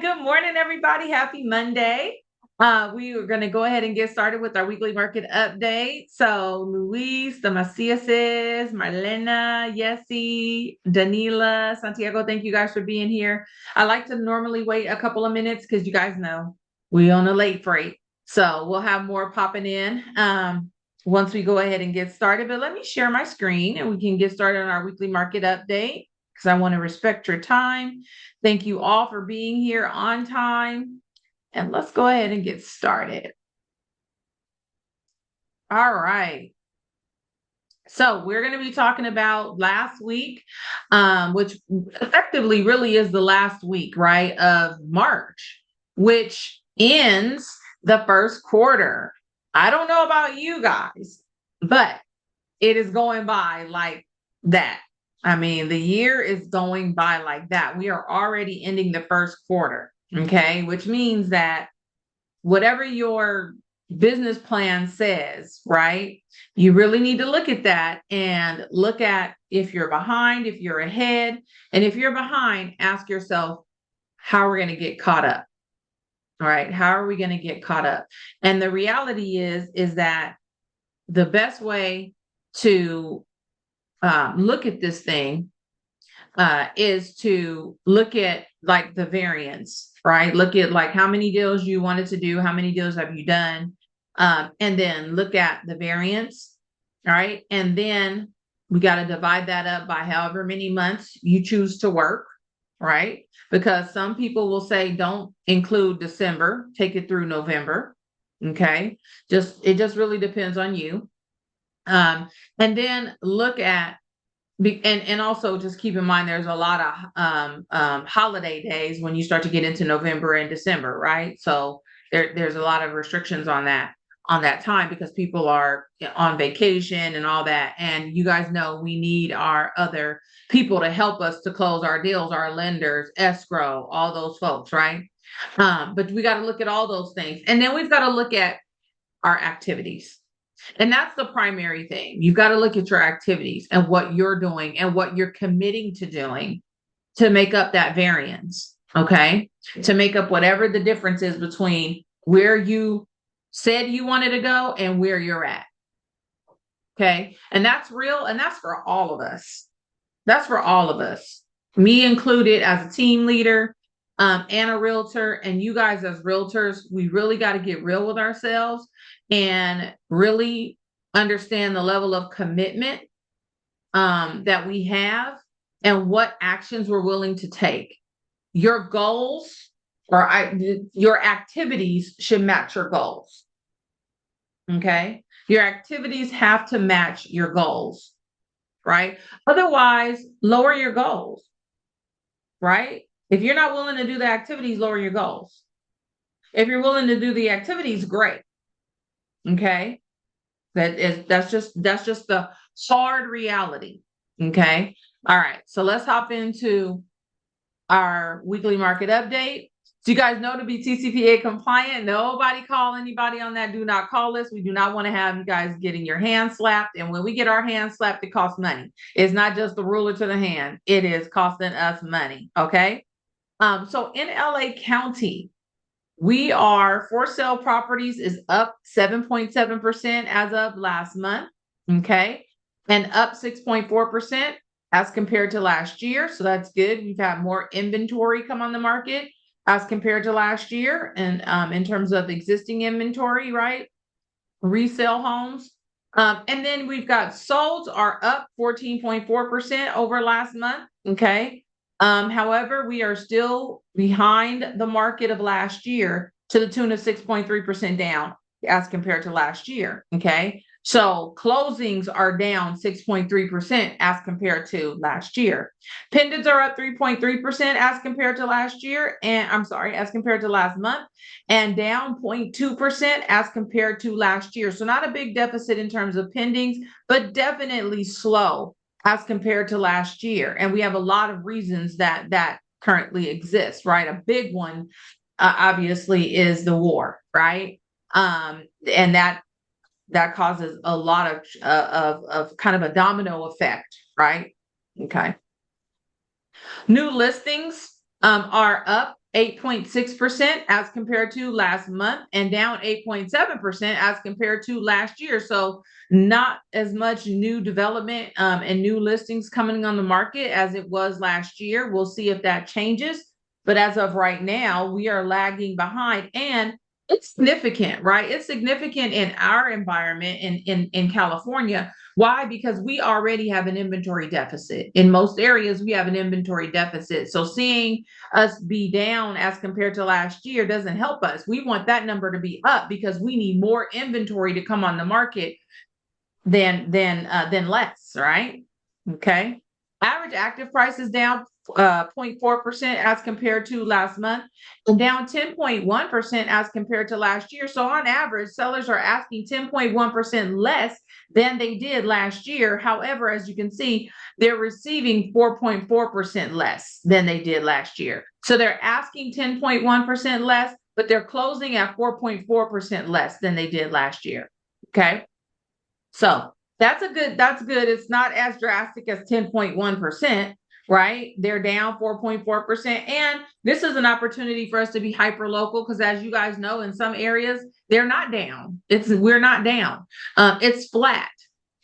Good morning, everybody. Happy Monday. We are going to go ahead and get started with our weekly market update. So, Luis, the Maciases, Marlena, Yessi, Danila, Santiago, thank you guys for being here. I like to normally wait a couple of minutes because you guys know we on a late freight. So, we'll have more popping in once we go ahead and get started. But let me share my screen and we can get started on our weekly market update because I want to respect your time. Thank you all for being here on time. And let's go ahead and get started. All right. So we're going to be talking about last week, which effectively really is the last week, right, of March, which ends the first quarter. I don't know about you guys, but it is going by like that. I mean, the year is going by like that. We are already ending the first quarter, okay? Which means that whatever your business plan says, right? You really need to look at that and look at if you're behind, if you're ahead. And if you're behind, ask yourself, how are we going to get caught up? All right. How are we going to get caught up? And the reality is that the best way to look at this thing is to look at like the variance, right? Look at like how many deals you wanted to do, how many deals have you done, and then look at the variance, all right? And then we got to divide that up by however many months you choose to work, right? Because some people will say don't include December, take it through November, okay? It just really depends on you. And then look at and also just keep in mind there's a lot of holiday days when you start to get into November and December, right? So there's a lot of restrictions on that time because people are on vacation and all that. And you guys know we need our other people to help us to close our deals, our lenders, escrow, all those folks, right? But we got to look at all those things. And then we've got to look at our activities. And that's the primary thing. You've got to look at your activities and what you're doing and what you're committing to doing to make up that variance. Okay. To make up whatever the difference is between where you said you wanted to go and where you're at. Okay. And that's real. And that's for all of us. That's for all of us, me included as a team leader and a realtor. And you guys as realtors, we really got to get real with ourselves and really understand the level of commitment that we have and what actions we're willing to take. Your goals your activities should match your goals. Okay. Your activities have to match your goals, right? Otherwise, lower your goals, right? If you're not willing to do the activities, lower your goals. If you're willing to do the activities, great. Okay. That's just the hard reality. Okay. All right. So let's hop into our weekly market update. So you guys know to be TCPA compliant, nobody call anybody on that do not call list. We do not want to have you guys getting your hand slapped. And when we get our hand slapped, it costs money. It's not just the ruler to the hand. It is costing us money. Okay. So in LA County, we are for sale properties is up 7.7% as of last month. Okay. And up 6.4% as compared to last year. So that's good. We've had more inventory come on the market as compared to last year. And in terms of existing inventory, right? Resale homes. And then we've got solds are up 14.4% over last month. Okay. However, we are still behind the market of last year to the tune of 6.3% down as compared to last year. Okay. So closings are down 6.3% as compared to last year. Pendants are up 3.3% as compared to last year. And I'm sorry, as compared to last month, and down 0.2% as compared to last year. So not a big deficit in terms of pendings, but definitely slow as compared to last year. And we have a lot of reasons that currently exists, right? A big one, obviously, is the war, right? And that causes a lot of kind of a domino effect, right? Okay. New listings are up 8.6% as compared to last month and down 8.7% as compared to last year. So not as much new development and new listings coming on the market as it was last year. We'll see if that changes. But as of right now, we are lagging behind, and it's significant, right? It's significant in our environment in California. Why? Because we already have an inventory deficit. In most areas, we have an inventory deficit. So seeing us be down as compared to last year doesn't help us. We want that number to be up because we need more inventory to come on the market than less, right? Okay. Average active price is down 0.4% as compared to last month and down 10.1% as compared to last year. So on average, sellers are asking 10.1% less than they did last year. However, as you can see, they're receiving 4.4% less than they did last year. So they're asking 10.1% less, but they're closing at 4.4% less than they did last year. Okay. So that's good. It's not as drastic as 10.1%, right? They're down 4.4%. And this is an opportunity for us to be hyper local because, as you guys know, in some areas, they're not down. We're not down. It's flat.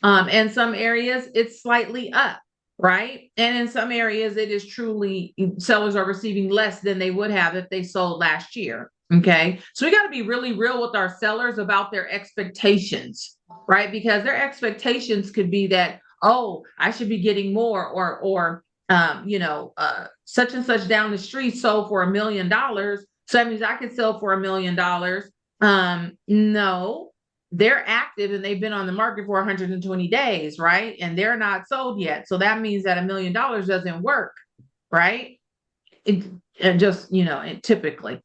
In some areas, it's slightly up, right? And in some areas, it is truly sellers are receiving less than they would have if they sold last year. Okay. So we got to be really real with our sellers about their expectations, right? Because their expectations could be that, oh, I should be getting more, or such and such down the street sold for $1 million. So that means I could sell for $1 million. No, they're active and they've been on the market for 120 days, right? And they're not sold yet. So that means that $1 million doesn't work, right? Typically.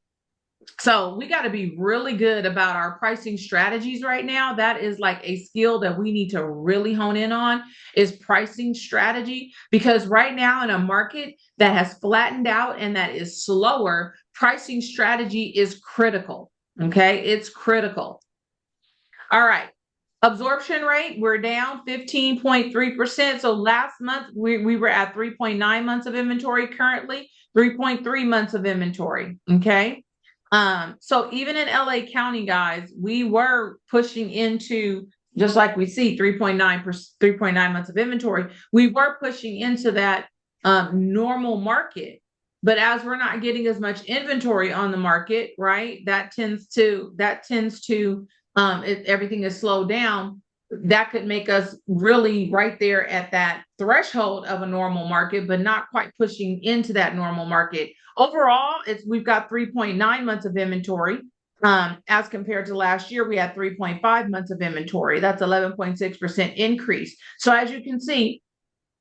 So we got to be really good about our pricing strategies right now. That is like a skill that we need to really hone in on, is pricing strategy, because right now in a market that has flattened out and that is slower, pricing strategy is critical. Okay. It's critical. All right. Absorption rate, we're down 15.3%. So last month we were at 3.9 months of inventory, currently 3.3 months of inventory. Okay. So even in LA County, guys, we were pushing into, just like we see 3.9 months of inventory, we were pushing into that normal market. But as we're not getting as much inventory on the market, right, that tends to if everything is slowed down, that could make us really right there at that threshold of a normal market, but not quite pushing into that normal market. Overall, we've got 3.9 months of inventory. As compared to last year, we had 3.5 months of inventory. That's 11.6% increase. So as you can see,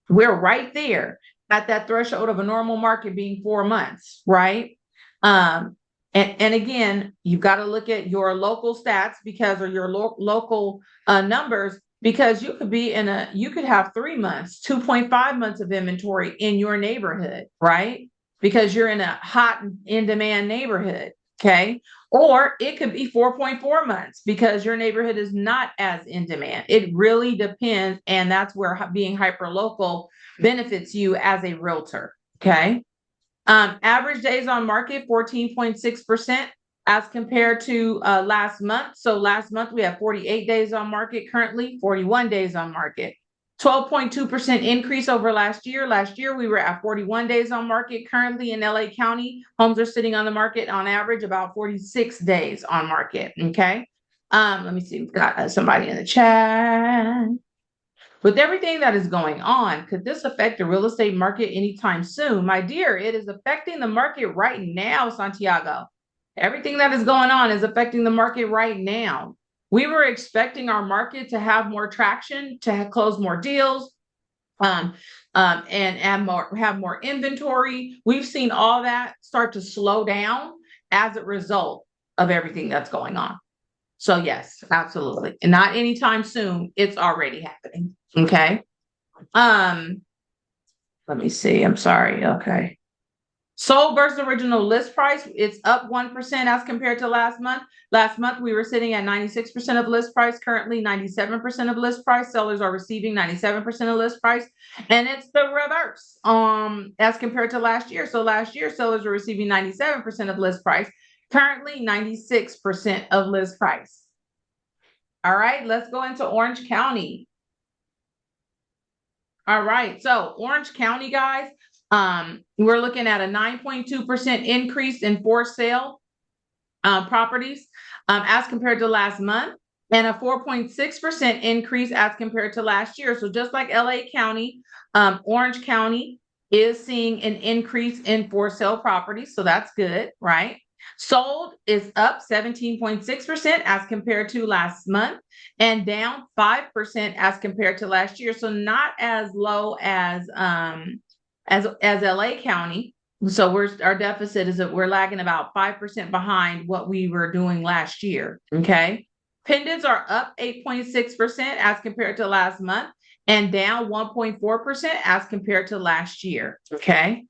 we're right there at that threshold of a normal market being 4 months, right? And again, you've got to look at your local stats or your local numbers, because you could have 3 months, 2.5 months of inventory in your neighborhood, right? Because you're in a hot, in-demand neighborhood, okay? Or it could be 4.4 months because your neighborhood is not as in demand. It really depends, and that's where being hyper-local benefits you as a realtor, okay? Average days on market, 14.6% as compared to last month. So last month we have 48 days on market, currently 41 days on market. 12.2% increase over last year. Last year we were at 41 days on market. Currently in LA County, homes are sitting on the market on average about 46 days on market. Okay. Let me see. We've got somebody in the chat. With everything that is going on, could this affect the real estate market anytime soon? My dear, it is affecting the market right now, Santiago. Everything that is going on is affecting the market right now. We were expecting our market to have more traction, to close more deals, and have more inventory. We've seen all that start to slow down as a result of everything that's going on. So yes, absolutely. And not anytime soon. It's already happening. Okay. Let me see. I'm sorry. Okay. Sold versus original list price, it's up 1% as compared to last month. Last month, we were sitting at 96% of list price, currently 97% of list price. Sellers are receiving 97% of list price. And it's the reverse as compared to last year. So last year, sellers were receiving 97% of list price, currently 96% of list price. All right, let's go into Orange County. All right, so Orange County, guys, we're looking at a 9.2% increase in for sale properties as compared to last month, and a 4.6% increase as compared to last year. So just like LA County, Orange County is seeing an increase in for sale properties. So that's good, right? Sold is up 17.6% as compared to last month, and down 5% as compared to last year. So not as low as LA County. So our deficit is that we're lagging about 5% behind what we were doing last year. Okay. Pendants are up 8.6% as compared to last month, and down 1.4% as compared to last year. Okay.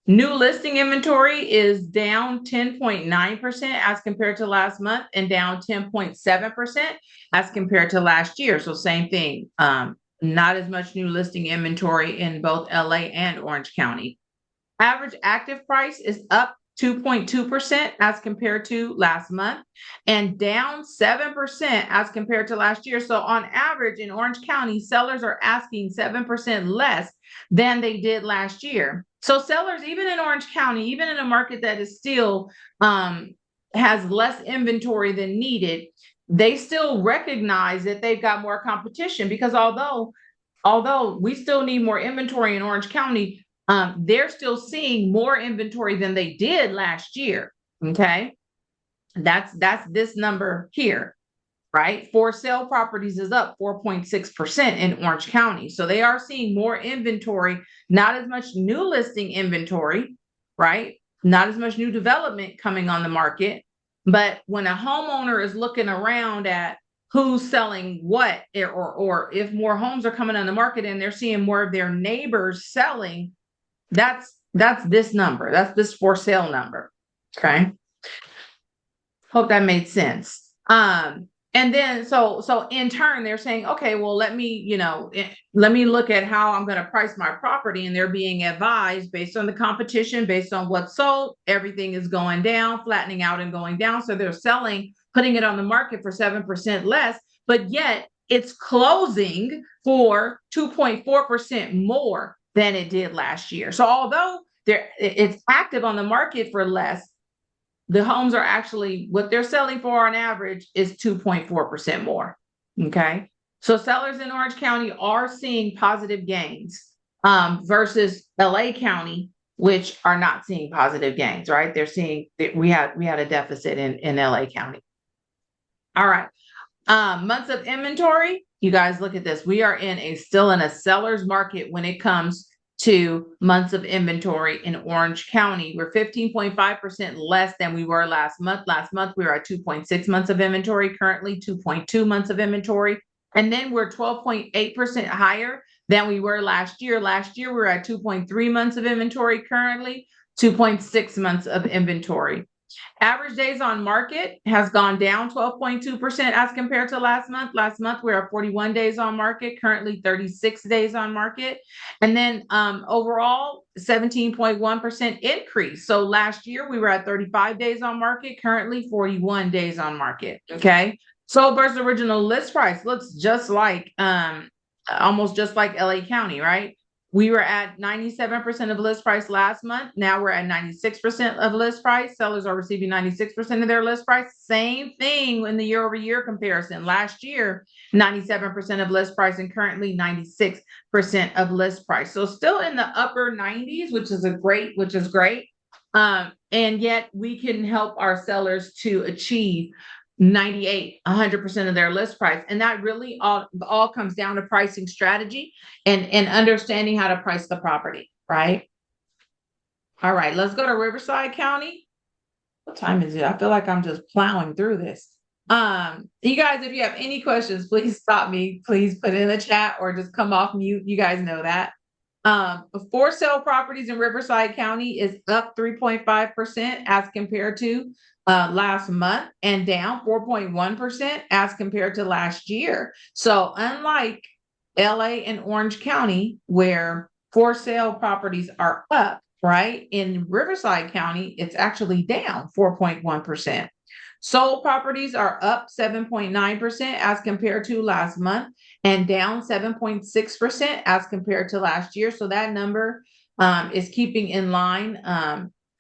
New listing inventory is down 10.9% as compared to last month, and down 10.7% as compared to last year. So same thing. Not as much new listing inventory in both LA and Orange County. Average active price is up 2.2% as compared to last month, and down 7% as compared to last year. So on average in Orange County, sellers are asking 7% less than they did last year. So sellers, even in Orange County, even in a market that is still has less inventory than needed, they still recognize that they've got more competition, because although we still need more inventory in Orange County, they're still seeing more inventory than they did last year. Okay. That's this number here, right? For sale properties is up 4.6% in Orange County. So they are seeing more inventory, not as much new listing inventory, right? Not as much new development coming on the market. But when a homeowner is looking around at who's selling what, or if more homes are coming on the market and they're seeing more of their neighbors selling, that's this number. That's this for sale number. Okay. Hope that made sense. And then so in turn, they're saying, okay, well, let me look at how I'm going to price my property. And they're being advised based on the competition, based on what's sold, everything is going down, flattening out and going down. So they're selling, putting it on the market for 7% less, but yet it's closing for 2.4% more than it did last year. So although it's active on the market for less, the homes are actually, what they're selling for on average is 2.4% more. Okay. So sellers in Orange County are seeing positive gains versus LA County, which are not seeing positive gains, right? They're seeing that we had a deficit in LA County. All right. Months of inventory. You guys look at this. We are still in a seller's market when it comes to months of inventory in Orange County. We're 15.5% less than we were last month. Last month, we were at 2.6 months of inventory, currently 2.2 months of inventory. And then we're 12.8% higher than we were last year. Last year, we were at 2.3 months of inventory, currently 2.6 months of inventory. Average days on market has gone down 12.2% as compared to last month. Last month, we were at 41 days on market, currently 36 days on market. And then overall, 17.1% increase. So last year, we were at 35 days on market, currently 41 days on market. Okay. Sold versus original list price looks just like, almost just like LA County, right? We were at 97% of list price last month. Now we're at 96% of list price. Sellers are receiving 96% of their list price. Same thing in the year over year comparison. Last year, 97% of list price, and currently 96% of list price. So still in the upper 90s, which is great. And yet we can help our sellers to achieve 100% of their list price. And that really all comes down to pricing strategy and understanding how to price the property, right? All right, let's go to Riverside County. What time is it? I feel like I'm just plowing through this. You guys, if you have any questions, please stop me. Please put it in the chat or just come off mute. You guys know that. For sale properties in Riverside County is up 3.5% as compared to last month, and down 4.1% as compared to last year. So unlike LA and Orange County, where for sale properties are up, right? In Riverside County, it's actually down 4.1%. Sold properties are up 7.9% as compared to last month, and down 7.6% as compared to last year. So that number is keeping in line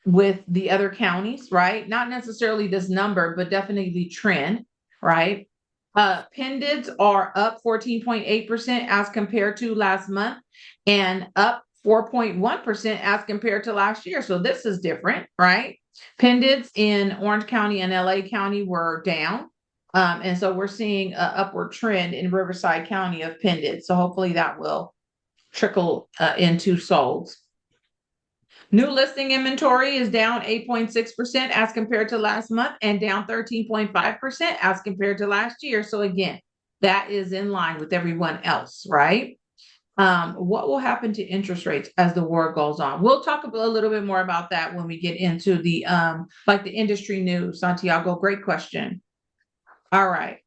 with the other counties, right? Not necessarily this number, but definitely trend, right? Pendants are up 14.8% as compared to last month, and up 4.1% as compared to last year. So this is different, right? Pendants in Orange County and LA County were down. And so we're seeing an upward trend in Riverside County of pendants. So hopefully that will trickle into solds. New listing inventory is down 8.6% as compared to last month, and down 13.5% as compared to last year. So again, that is in line with everyone else, right? What will happen to interest rates as the war goes on? We'll talk a little bit more about that when we get into the like the industry news. Santiago, great question. All right.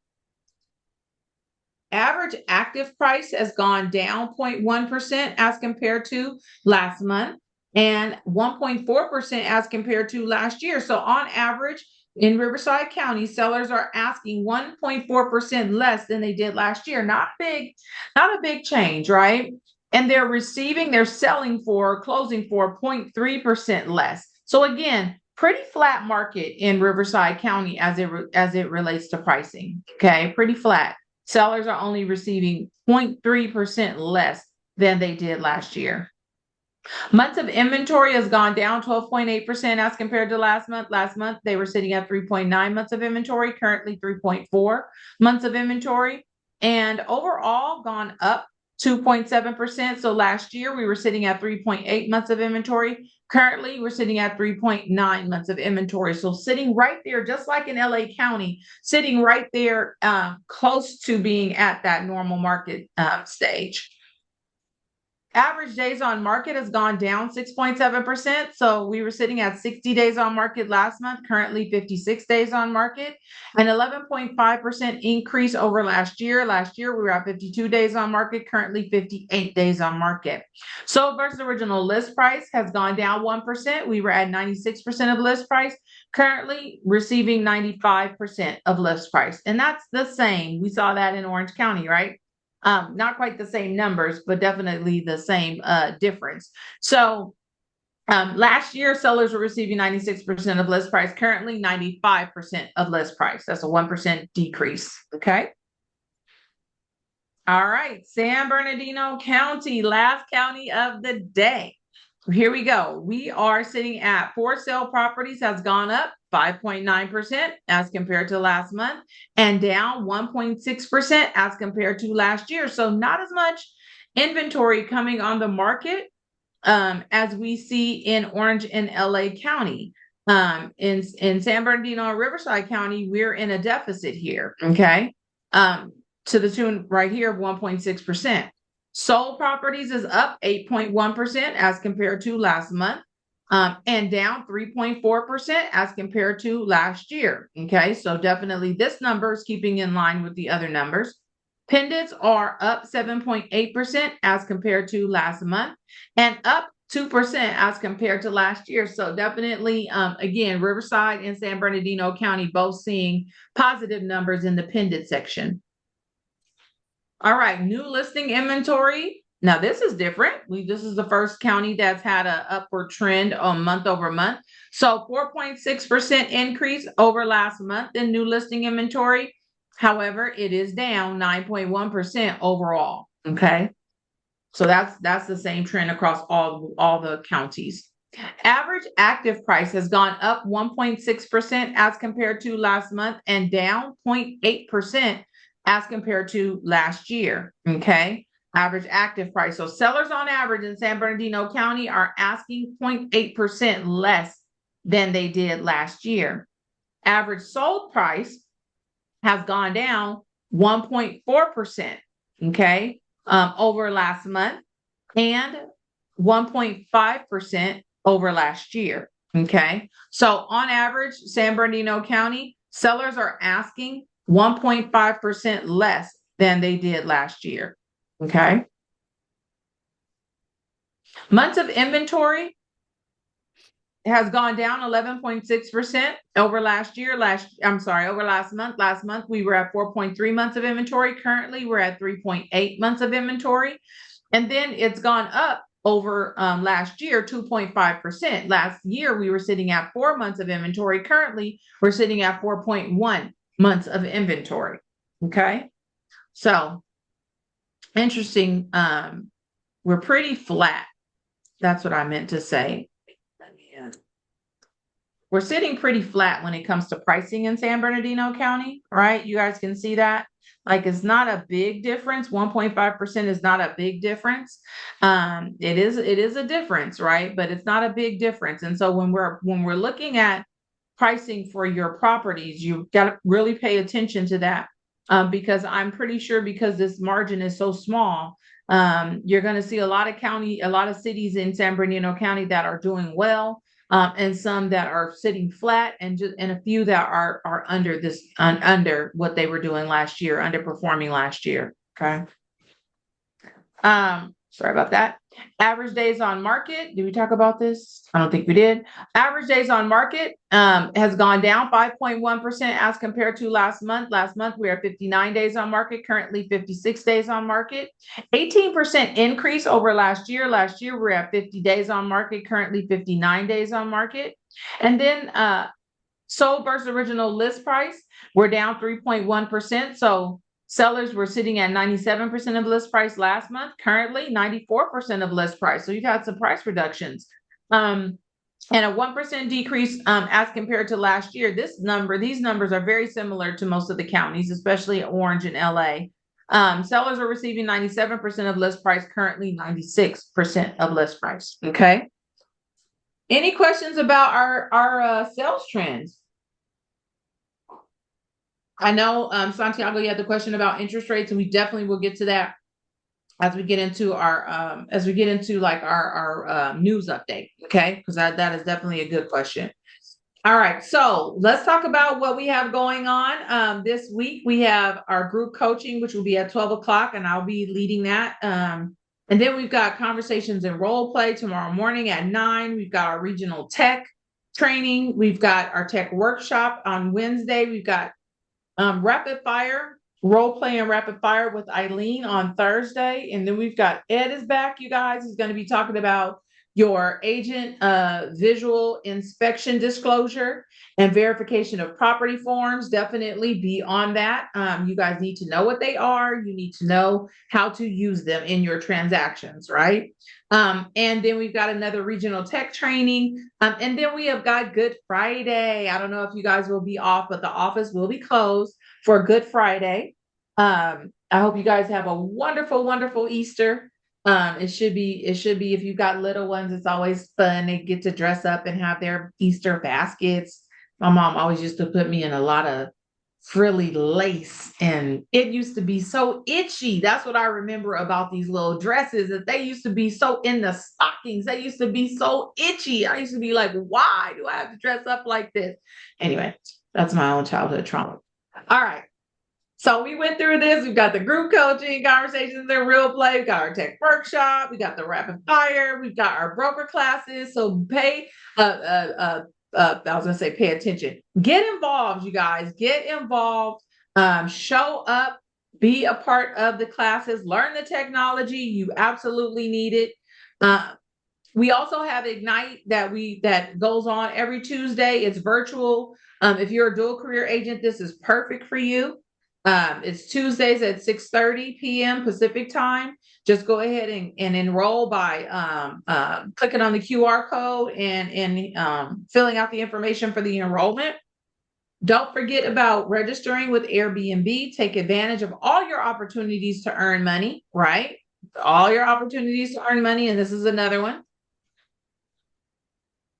Average active price has gone down 0.1% as compared to last month, and 1.4% as compared to last year. So on average, in Riverside County, sellers are asking 1.4% less than they did last year. Not a big change, right? And they're selling for, closing for 0.3% less. So again, pretty flat market in Riverside County as it relates to pricing. Okay, pretty flat. Sellers are only receiving 0.3% less than they did last year. Months of inventory has gone down 12.8% as compared to last month. Last month, they were sitting at 3.9 months of inventory, currently 3.4 months of inventory, and overall gone up 2.7%. So last year, we were sitting at 3.8 months of inventory. Currently, we're sitting at 3.9 months of inventory. So sitting right there, just like in LA County, sitting right there close to being at that normal market stage. Average days on market has gone down 6.7%. So we were sitting at 60 days on market last month, currently 56 days on market, an 11.5% increase over last year. Last year, we were at 52 days on market, currently 58 days on market. Sold versus original list price has gone down 1%. We were at 96% of list price, currently receiving 95% of list price. And that's the same. We saw that in Orange County, right? Not quite the same numbers, but definitely the same difference. So last year, sellers were receiving 96% of list price, currently 95% of list price. That's a 1% decrease. Okay. All right. San Bernardino County, last county of the day. Here we go. We are sitting at for sale properties has gone up 5.9% as compared to last month, and down 1.6% as compared to last year. So not as much inventory coming on the market as we see in Orange and LA County. In San Bernardino and Riverside County, we're in a deficit here, okay? To the tune right here of 1.6%. Sold properties is up 8.1% as compared to last month, and down 3.4% as compared to last year. Okay, so definitely this number is keeping in line with the other numbers. Pendants are up 7.8% as compared to last month, and up 2% as compared to last year. So definitely, again, Riverside and San Bernardino County both seeing positive numbers in the pendant section. All right, new listing inventory. Now this is different. This is the first county that's had an upward trend on month over month. So 4.6% increase over last month in new listing inventory. However, it is down 9.1% overall. Okay. So that's the same trend across all the counties. Average active price has gone up 1.6% as compared to last month, and down 0.8% as compared to last year. Okay. Average active price. So sellers on average in San Bernardino County are asking 0.8% less than they did last year. Average sold price has gone down 1.4%. Okay. Over last month, and 1.5% over last year. Okay. So on average, San Bernardino County sellers are asking 1.5% less than they did last year. Okay. Months of inventory has gone down 11.6% over last year. Over last month. Last month, we were at 4.3 months of inventory. Currently, we're at 3.8 months of inventory. And then it's gone up over last year, 2.5%. Last year, we were sitting at 4 months of inventory. Currently, we're sitting at 4.1 months of inventory. Okay. So interesting. We're pretty flat. That's what I meant to say. We're sitting pretty flat when it comes to pricing in San Bernardino County, right? You guys can see that. Like, it's not a big difference. 1.5% is not a big difference. It is a difference, right? But it's not a big difference. And so when we're looking at pricing for your properties, you've got to really pay attention to that. Because I'm pretty sure, because this margin is so small, you're going to see a lot of cities in San Bernardino County that are doing well. And some that are sitting flat, and a few that are under what they were doing last year, underperforming last year. Okay. Sorry about that. Average days on market. Did we talk about this? I don't think we did. Average days on market has gone down 5.1% as compared to last month. Last month, we are 59 days on market, currently 56 days on market. 18% increase over last year. Last year, we're at 50 days on market, currently 59 days on market. And then sold versus original list price, we're down 3.1%. So sellers were sitting at 97% of list price last month, currently 94% of list price. So you've had some price reductions. And a 1% decrease as compared to last year. These numbers are very similar to most of the counties, especially Orange and LA. Sellers are receiving 97% of list price, currently 96% of list price. Okay. Any questions about our sales trends? I know, Santiago, you had the question about interest rates, and we definitely will get to that as we get into our news update. Okay, because that is definitely a good question. All right, so let's talk about what we have going on this week. We have our group coaching, which will be at 12 o'clock, and I'll be leading that. And then we've got conversations and role play tomorrow morning at 9. We've got our regional tech training. We've got our tech workshop on Wednesday. We've got rapid fire, role play and rapid fire with Eileen on Thursday. And then we've got Ed is back, you guys. He's going to be talking about your agent visual inspection disclosure and verification of property forms. Definitely be on that. You guys need to know what they are. You need to know how to use them in your transactions, right? And then we've got another regional tech training. And then we have got Good Friday. I don't know if you guys will be off, but the office will be closed for Good Friday. I hope you guys have a wonderful, wonderful Easter. It should be, if you've got little ones, it's always fun. They get to dress up and have their Easter baskets. My mom always used to put me in a lot of frilly lace, and it used to be so itchy. That's what I remember about these little dresses, that they used to be so in the stockings. They used to be so itchy. I used to be like, why do I have to dress up like this? Anyway, that's my own childhood trauma. All right. So we went through this. We've got the group coaching, conversations and real play. We've got our tech workshop. We got the rapid fire. We've got our broker classes. So pay I was gonna say pay attention. Get involved, you guys. Get involved. Show up. Be a part of the classes. Learn the technology. You absolutely need it. We also have Ignite that goes on every Tuesday. It's virtual. If you're a dual career agent, this is perfect for you. It's Tuesdays at 6:30 p.m. Pacific time. Just go ahead and enroll by clicking on the QR code and filling out the information for the enrollment. Don't forget about registering with Airbnb. Take advantage of all your opportunities to earn money, right? All your opportunities to earn money, and this is another one.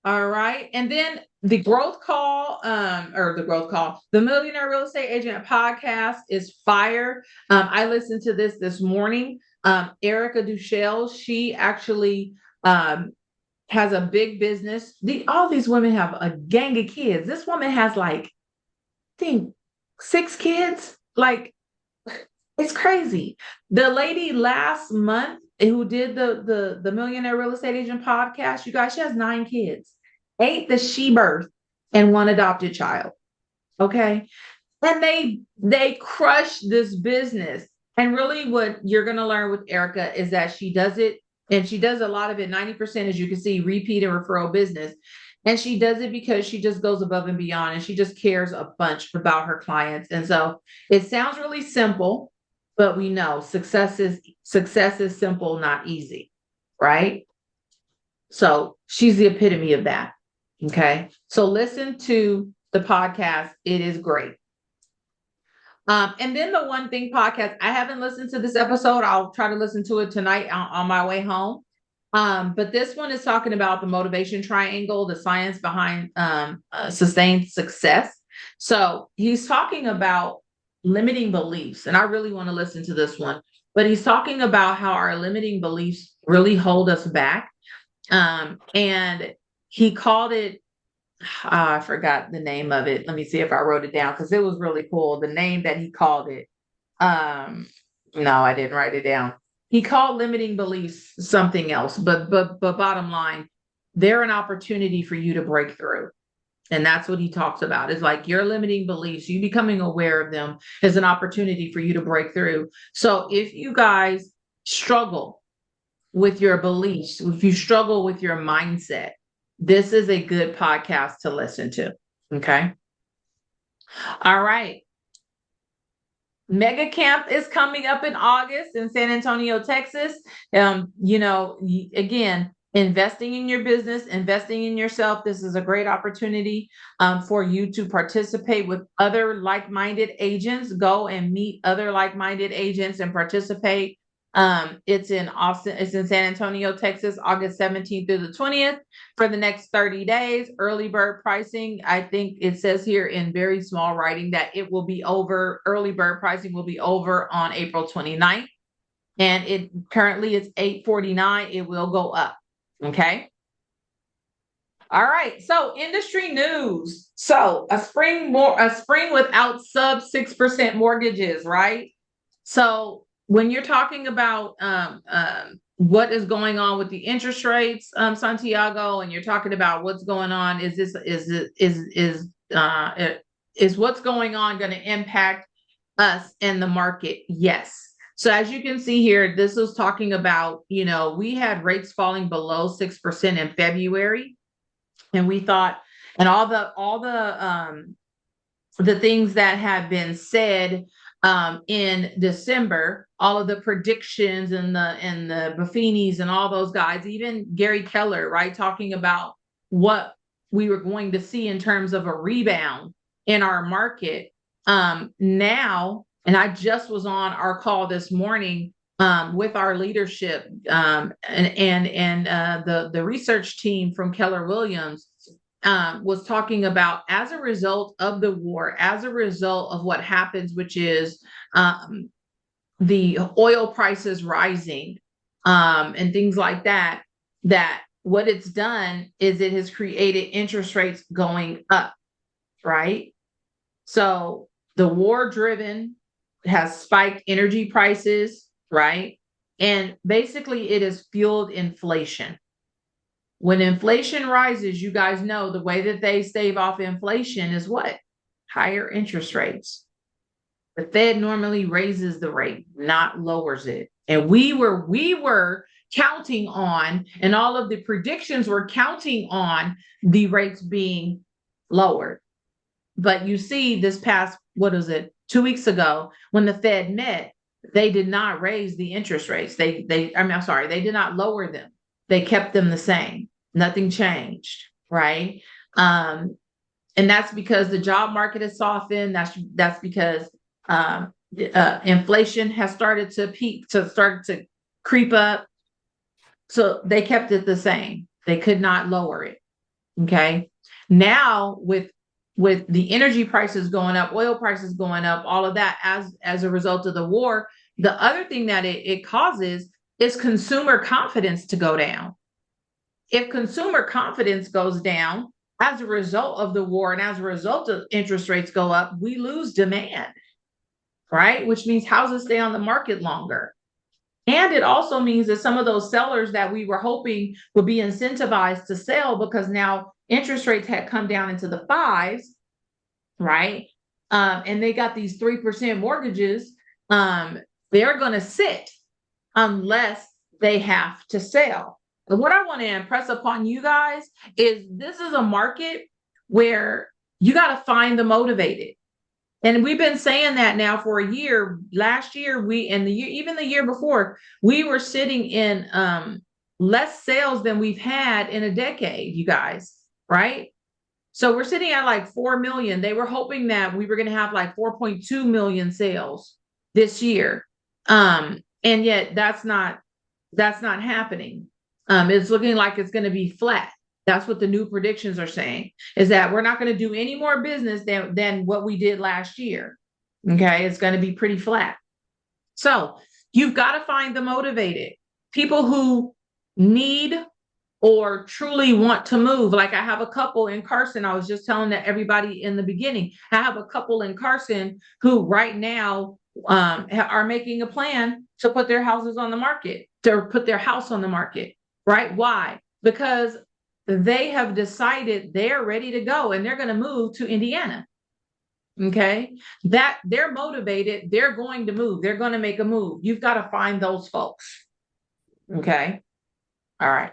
All right. And then the growth call, the Millionaire Real Estate Agent podcast is fire. I listened to this morning. Erica Duchelle, she actually has a big business. All these women have a gang of kids. This woman has like, I think 6 kids. Like, it's crazy. The lady last month who did the Millionaire Real Estate Agent podcast, you guys, she has 9 kids, 8 that she birthed, and 1 adopted child. Okay. And they crush this business. And really what you're going to learn with Erica is that she does it, and she does a lot of it, 90%, as you can see, repeat and referral business. And she does it because she just goes above and beyond, and she just cares a bunch about her clients. And so it sounds really simple, but we know success is simple, not easy, right? So she's the epitome of that. Okay. So listen to the podcast. It is great. And then the One Thing podcast, I haven't listened to this episode. I'll try to listen to it tonight on my way home. But this one is talking about the motivation triangle, the science behind sustained success. So he's talking about limiting beliefs, and I really want to listen to this one. But he's talking about how our limiting beliefs really hold us back. And he called it, I forgot the name of it. Let me see if I wrote it down because it was really cool. The name that he called it. No, I didn't write it down. He called limiting beliefs something else, but bottom line, they're an opportunity for you to break through. And that's what he talks about. It's like your limiting beliefs, you becoming aware of them is an opportunity for you to break through. So if you guys struggle with your beliefs, if you struggle with your mindset, this is a good podcast to listen to. Okay. All right. Mega Camp is coming up in August in San Antonio, Texas. Again, investing in your business, investing in yourself. This is a great opportunity for you to participate with other like-minded agents. Go and meet other like-minded agents and participate. It's in Austin. It's in San Antonio, Texas, August 17th through the 20th for the next 30 days. Early bird pricing. I think it says here in very small writing that it will be over. Early bird pricing will be over on April 29th. And it currently it's $849. It will go up. Okay. All right. So industry news. So a spring without sub 6% mortgages, right? So when you're talking about what is going on with the interest rates, Santiago, and you're talking about what's going on, is what's going on going to impact us and the market? Yes. So as you can see here, this is talking about, we had rates falling below 6% in February, and we thought, and all the things that have been said in December, all of the predictions and the Buffinis and all those guys, even Gary Keller, right, talking about what we were going to see in terms of a rebound in our market. Now, and I just was on our call this morning with our leadership and the research team from Keller Williams. Was talking about, as a result of the war, as a result of what happens, which is the oil prices rising and things like that, that what it's done is it has created interest rates going up, right? So the war driven has spiked energy prices, right? And basically it has fueled inflation. When inflation rises, you guys know the way that they stave off inflation is what? Higher interest rates. The Fed normally raises the rate, not lowers it. And we were counting on, and all of the predictions were counting on the rates being lowered. But you see this past, 2 weeks ago, when the Fed met, they did not raise the interest rates. They did not lower them. They kept them the same. Nothing changed, right? And that's because the job market has softened. That's because inflation has started to creep up. So they kept it the same. They could not lower it. Okay. Now with the energy prices going up, oil prices going up, all of that as a result of the war, the other thing that it causes is consumer confidence to go down. if consumer confidence goes down as a result of the war and as a result of interest rates go up, we lose demand, right? Which means houses stay on the market longer. And it also means that some of those sellers that we were hoping would be incentivized to sell because now interest rates had come down into the fives, right? And they got these 3% mortgages. They're going to sit unless they have to sell. But what I want to impress upon you guys is this is a market where you got to find the motivated. And we've been saying that now for a year. Last year, even the year before, we were sitting in less sales than we've had in a decade, you guys, right? So we're sitting at like 4 million. They were hoping that we were going to have like 4.2 million sales this year. And yet that's not happening. It's looking like it's going to be flat. That's what the new predictions are saying, is that we're not going to do any more business than what we did last year. Okay. It's going to be pretty flat. So you've got to find the motivated people who need or truly want to move. Like I have a couple in Carson. I was just telling that everybody in the beginning, I have a couple in Carson who right now are making a plan to put their houses on the market, to put their house on the market, right? Why? Because they have decided they're ready to go and they're going to move to Indiana. Okay. That they're motivated. They're going to move. They're going to make a move. You've got to find those folks. Okay. All right.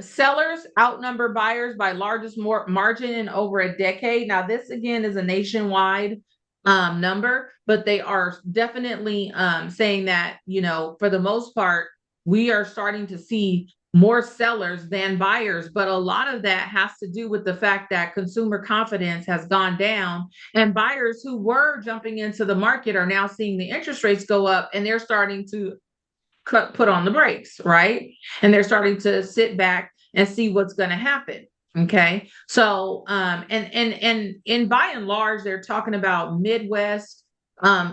Sellers outnumber buyers by largest margin in over a decade. Now, this again is a nationwide number, but they are definitely saying that, for the most part, we are starting to see more sellers than buyers. But a lot of that has to do with the fact that consumer confidence has gone down, and buyers who were jumping into the market are now seeing the interest rates go up and they're starting to put on the brakes, right? And they're starting to sit back and see what's going to happen. Okay. So, and by and large, they're talking about Midwest,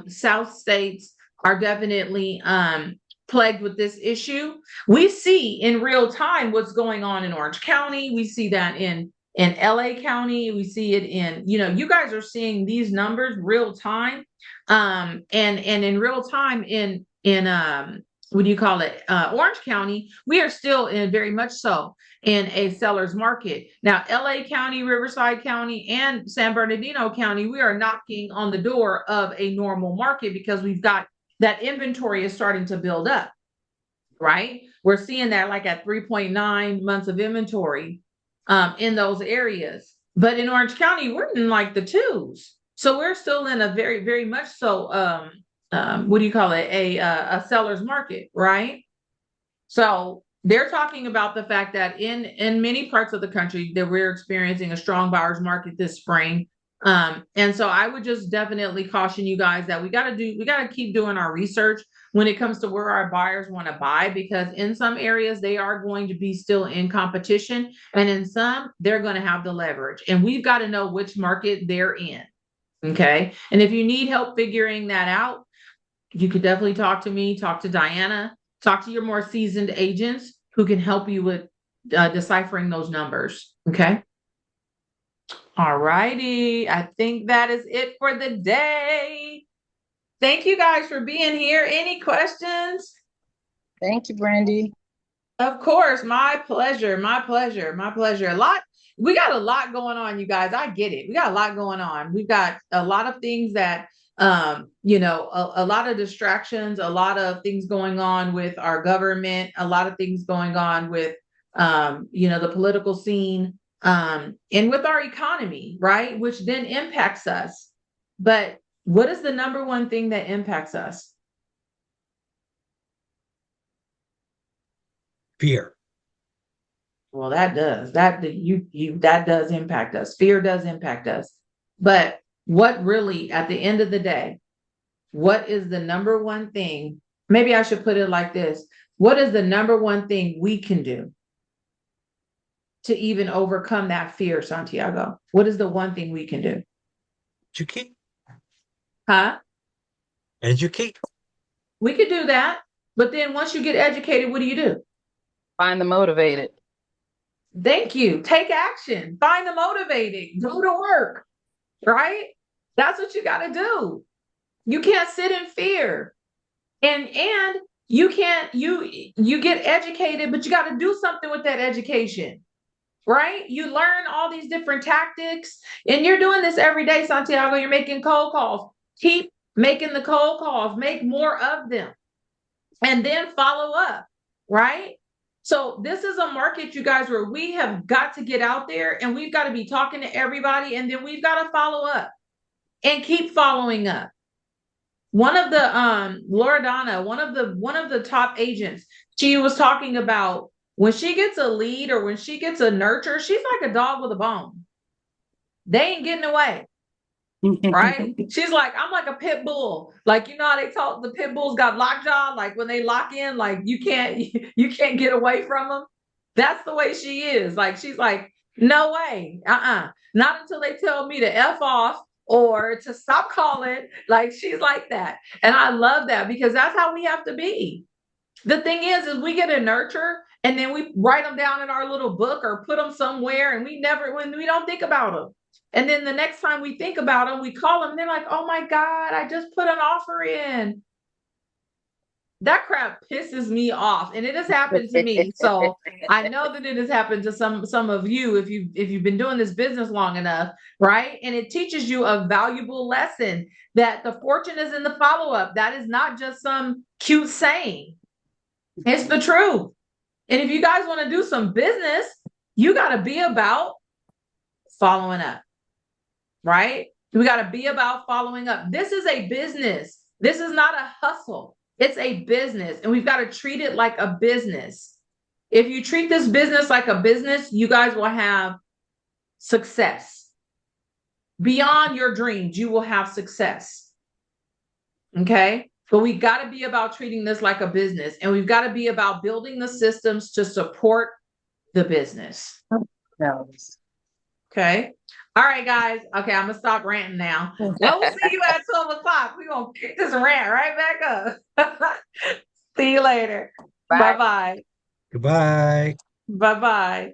South states are definitely plagued with this issue. We see in real time what's going on in Orange County. We see that in LA County. We see it in, you guys are seeing these numbers real time. And in real time in what do you call it? Orange County, we are still in very much so in a seller's market. Now, LA County, Riverside County, and San Bernardino County, we are knocking on the door of a normal market because we've got that inventory is starting to build up, right? We're seeing that like at 3.9 months of inventory in those areas. But in Orange County, we're in like the twos. So we're still in a very, very much so what do you call it? A seller's market, right? So they're talking about the fact that in many parts of the country that we're experiencing a strong buyer's market this spring. And so I would just definitely caution you guys that we got to keep doing our research when it comes to where our buyers want to buy, because in some areas they are going to be still in competition, and in some they're going to have the leverage, and we've got to know which market they're in. Okay. And if you need help figuring that out, you could definitely talk to me, talk to Diana, talk to your more seasoned agents who can help you with deciphering those numbers. Okay. All righty. I think that is it for the day. Thank you guys for being here. Any questions? Thank you, Brandy. Of course. My pleasure. My pleasure. My pleasure. We got a lot going on, you guys. I get it. We got a lot going on. We've got a lot of things that a lot of distractions, a lot of things going on with our government, a lot of things going on with the political scene, and with our economy, right? Which then impacts us. But what is the number one thing that impacts us? Fear. Well, that does. That does impact us. Fear does impact us. But what really, at the end of the day, what is the number one thing? Maybe I should put it like this. What is the number one thing we can do to even overcome that fear, Santiago? What is the one thing we can do? Educate. Huh? Educate. We could do that. But then once you get educated, what do? Find the motivated. Thank you. Take action. Find the motivating. Go to work, right? That's what you got to do. You can't sit in fear. And you can't you get educated, but you got to do something with that education. Right? You learn all these different tactics, and you're doing this every day, Santiago. You're making cold calls. Keep making the cold calls, make more of them, and then follow up, right? So this is a market, you guys, where we have got to get out there and we've got to be talking to everybody, and then we've got to follow up and keep following up. One of the Loredana, one of the top agents, she was talking about when she gets a lead or when she gets a nurture, she's like a dog with a bone. They ain't getting away. Right? She's like, I'm like a pit bull. Like, you know how they talk, the pit bulls got lockjaw, like when they lock in, like you can't get away from them. That's the way she is. Like, she's like, no way. Not until they tell me to F off or to stop calling. Like, she's like that. And I love that because that's how we have to be. The thing is we get a nurture and then we write them down in our little book or put them somewhere, and when we don't think about them. And then the next time we think about them, we call them and they're like, oh my God, I just put an offer in. That crap pisses me off. And it has happened to me. So I know that it has happened to some of you if you've been doing this business long enough, right? And it teaches you a valuable lesson that the fortune is in the follow-up. That is not just some cute saying. It's the truth. And if you guys want to do some business, you got to be about following up, right? We got to be about following up. This is a business. This is not a hustle. It's a business, and we've got to treat it like a business. If you treat this business like a business, you guys will have success. Beyond your dreams, you will have success. Okay? But we got to be about treating this like a business, and we've got to be about building the systems to support the business. Okay. All right, guys. Okay, I'm gonna stop ranting now. Well, we'll see you at 12 o'clock. We're gonna pick this rant right back up. See you later. Bye bye. Goodbye. Bye bye.